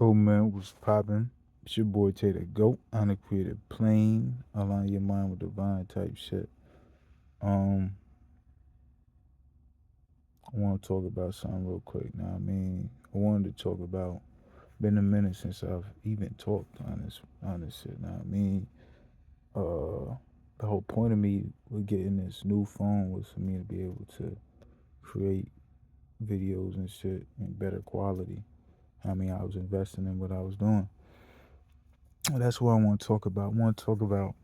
Oh man, was popping. It's your boy Tay the Goat. On the creative plane. Align your mind with divine type shit. Um, I want to talk about something real quick. Now, I wanted to talk about. Been a minute since I've even talked on this shit. Now, uh, the whole point of me with getting this new phone was for me to be able to create videos and shit in better quality. I was investing in what I was doing. That's what I want to talk about. I want to talk about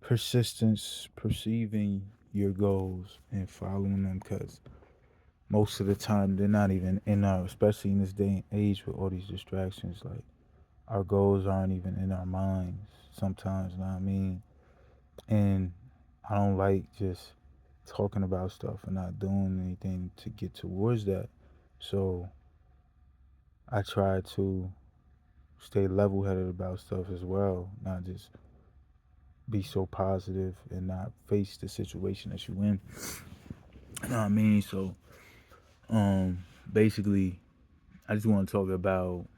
persistence, perceiving your goals and following them, because most of the time they're not even in our, especially in this day and age with all these distractions, like our goals aren't even in our minds sometimes, you know what I mean? And I don't like just talking about stuff and not doing anything to get towards that. So I try to stay level headed about stuff as well, not just be so positive and not face the situation that you in. You know what I mean? So Um, basically, I just want to talk about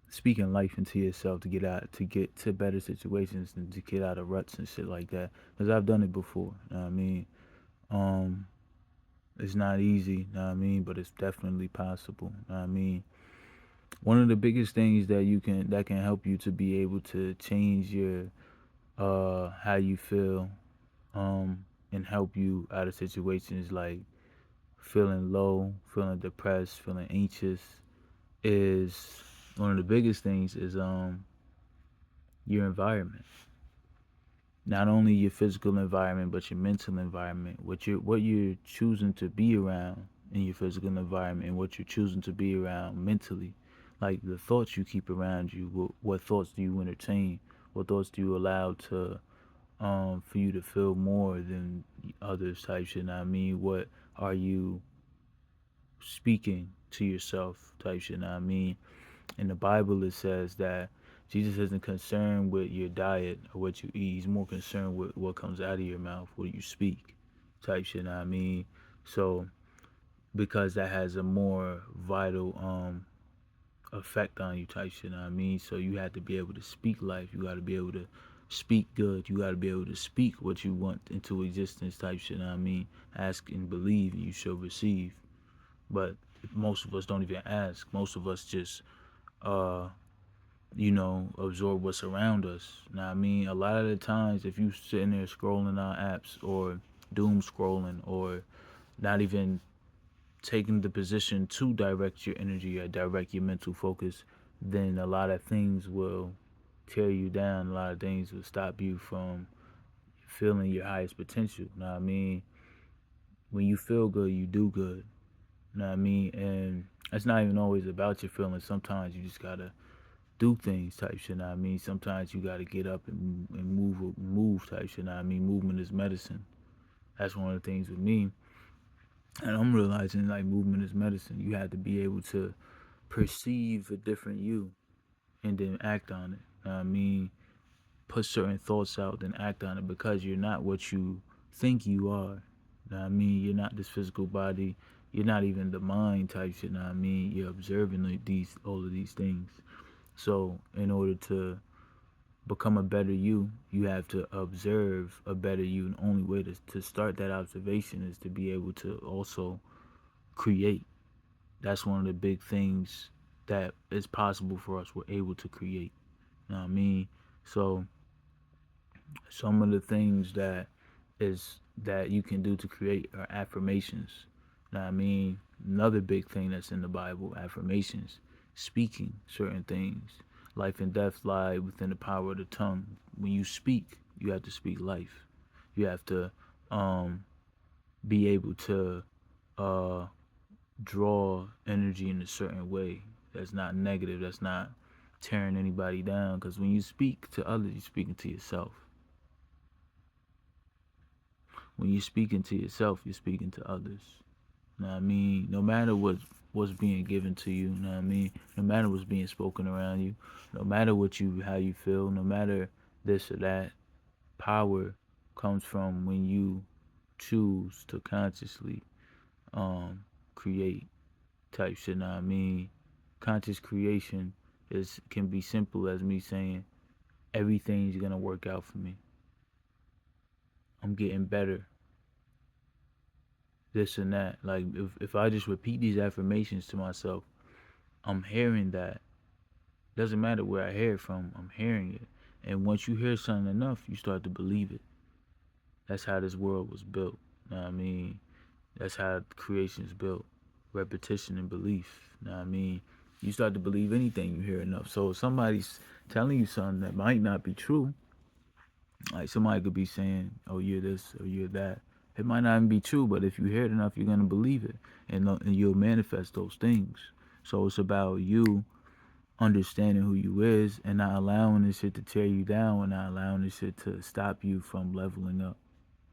speaking life into yourself to get to better situations and to get out of ruts and shit like that. Because I've done it before. You know what I mean? Um, it's not easy. You know what I mean? But it's definitely possible. You know what I mean? One of the biggest things that can help you to be able to change your how you feel and help you out of situations like feeling low, feeling depressed, feeling anxious, is one of the biggest things is your environment. Not only your physical environment, but your mental environment. What you're choosing to be around in your physical environment, and what you're choosing to be around mentally. Like the thoughts you keep around you. What thoughts do you entertain? What thoughts do you allow to for you to feel more than others type shit? I mean, what are you speaking to yourself type shit? I mean, in the Bible, it says that Jesus isn't concerned with your diet or what you eat. He's more concerned with what comes out of your mouth, what you speak, type shit. Know what I mean, so because that has a more vital effect on you, type shit. Know what I mean, so you have to be able to speak life. You got to be able to speak good. You got to be able to speak what you want into existence, type shit. Know what I mean, ask and believe, and you shall receive. But most of us don't even ask. Most of us just uh absorb what's around us. Now, I mean, a lot of the times, if you sitting there scrolling on apps or doom scrolling or not even taking the position to direct your energy or direct your mental focus, then a lot of things will tear you down. A lot of things will stop you from feeling your highest potential. Now, I mean, when you feel good, you do good. You know what I mean? And it's not even always about your feelings. Sometimes you just gotta do things type shit. Know what I mean, sometimes you got to get up and move type shit. Know what I mean, movement is medicine. That's one of the things with me, and I'm realizing like movement is medicine. You have to be able to perceive a different you and then act on it. Know what I mean, put certain thoughts out, then act on it, because you're not what you think you are. Know what I mean, you're not this physical body. You're not even the mind type shit. Know what I mean, you're observing these all of these things. So in order to become a better you, you have to observe a better you. And the only way to start that observation is to be able to also create. That's one of the big things that is possible for us. We're able to create. You know what I mean? So some of the things that you can do to create are affirmations. You know what I mean? Another big thing that's in the Bible, affirmations, speaking certain things. Life and death lie within the power of the tongue. When you speak, you have to speak life. You have to um, be able to uh, draw energy in a certain way that's not negative, that's not tearing anybody down. Because when you speak to others, you're speaking to yourself. When you're speaking to yourself, you're speaking to others. You know what I mean? No matter what's being given to you, you know what I mean? No matter what's being spoken around you, no matter how you feel, no matter this or that, power comes from when you choose to consciously create type shit, know what I mean? Conscious creation can be simple as me saying everything's gonna work out for me. I'm getting better. This and that. Like if I just repeat these affirmations to myself, I'm hearing that. Doesn't matter where I hear it from, I'm hearing it. And once you hear something enough, you start to believe it. That's how this world was built. You know what I mean? That's how creation is built. Repetition and belief. You know what I mean? You start to believe anything you hear enough. So if somebody's telling you something that might not be true, like somebody could be saying, "Oh, you're this or you're that." It might not even be true, but if you hear it enough, you're gonna believe it, and you'll manifest those things. So it's about you understanding who you is and not allowing this shit to tear you down and not allowing this shit to stop you from leveling up.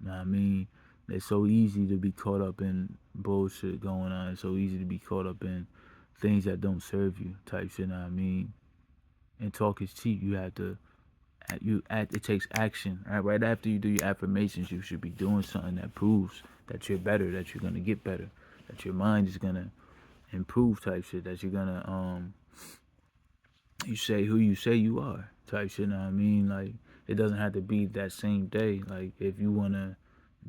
You know what I mean? It's so easy to be caught up in bullshit going on. It's so easy to be caught up in things that don't serve you type shit, you know what I mean? And talk is cheap. You have to it takes action. Right after you do your affirmations, you should be doing something that proves that you're better, that you're gonna get better, that your mind is gonna improve type shit, that you're gonna you say who you say you are type shit, you know what I mean? Like it doesn't have to be that same day. Like if you wanna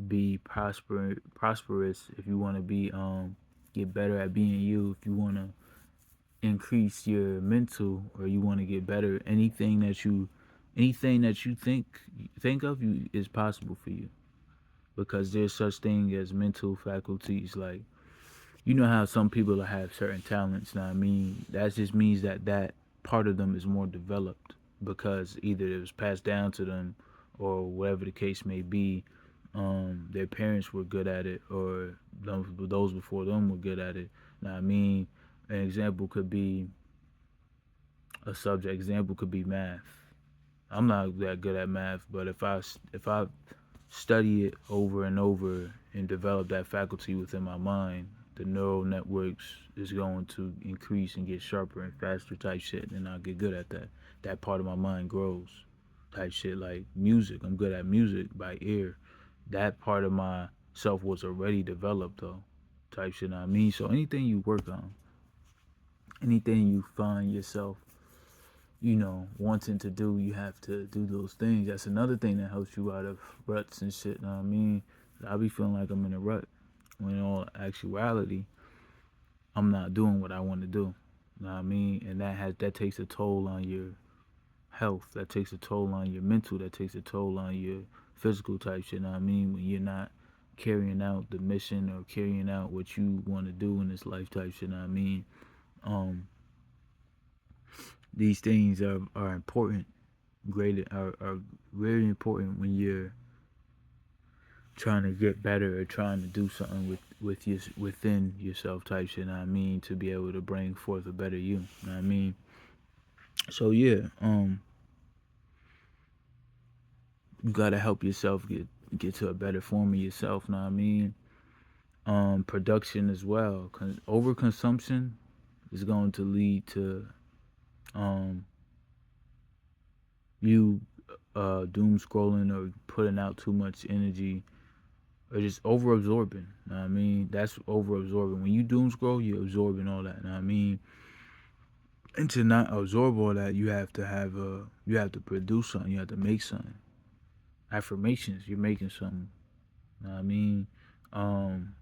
be prosperous, if you wanna be get better at being you, if you wanna increase your mental or you wanna get better, anything that you think of you is possible for you. Because there's such thing as mental faculties. Like you know how some people have certain talents. Now I mean that just means that that part of them is more developed because either it was passed down to them or whatever the case may be. Their parents were good at it or those before them were good at it. Now I mean an example could be a subject. Example could be math. I'm not that good at math, but if I study it over and over and develop that faculty within my mind, the neural networks is going to increase and get sharper and faster type shit, and I'll get good at that. That part of my mind grows type shit. Like music, I'm good at music by ear. That part of myself was already developed though type shit, you know what I mean? So anything you work on, anything you find yourself wanting to do, you have to do those things. That's another thing that helps you out of ruts and shit. You know what I mean? I be feeling like I'm in a rut when in all actuality, I'm not doing what I want to do. You know what I mean? And that takes a toll on your health. That takes a toll on your mental. That takes a toll on your physical type shit. You know what I mean? When you're not carrying out the mission or carrying out what you want to do in this life type shit. You know what I mean? Um, these things are important, are very important when you're trying to get better or trying to do something within yourself type shit, you know what I mean, to be able to bring forth a better you know what I mean? So yeah, you gotta help yourself get to a better form of yourself, you know what I mean? Production as well. Overconsumption is going to lead to um you doom scrolling or putting out too much energy or just over absorbing. You know what I mean? That's over absorbing. When you doom scroll, you're absorbing all that. You know what I mean? And to not absorb all that, you have to produce something. You have to make something. Affirmations. You're making something. You know what I mean? Um,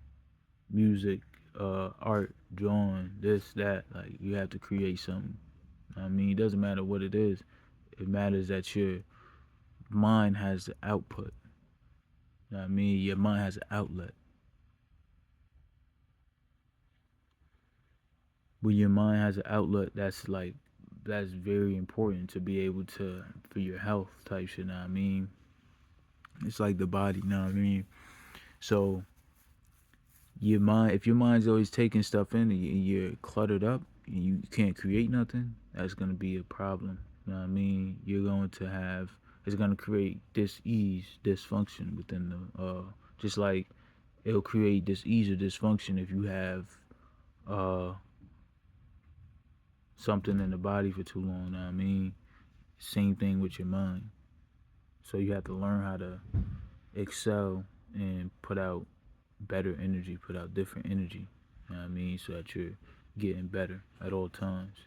music, art, drawing, this, that. Like you have to create something. You know what I mean, it doesn't matter what it is. It matters that your mind has the output. You know what I mean? Your mind has an outlet. When your mind has an outlet, that's very important to be able to for your health type shit. You know what I mean? It's like the body. You know what I mean? So your mind, if your mind's always taking stuff in and you're cluttered up and you can't create nothing, that's gonna be a problem. You know what I mean? You're going to have it's gonna create dis-ease, dysfunction within the just like it'll create dis-ease or dysfunction if you have uh something in the body for too long. You know what I mean? Same thing with your mind. So you have to learn how to excel and put out better energy, put out different energy. You know what I mean? So that getting better at all times.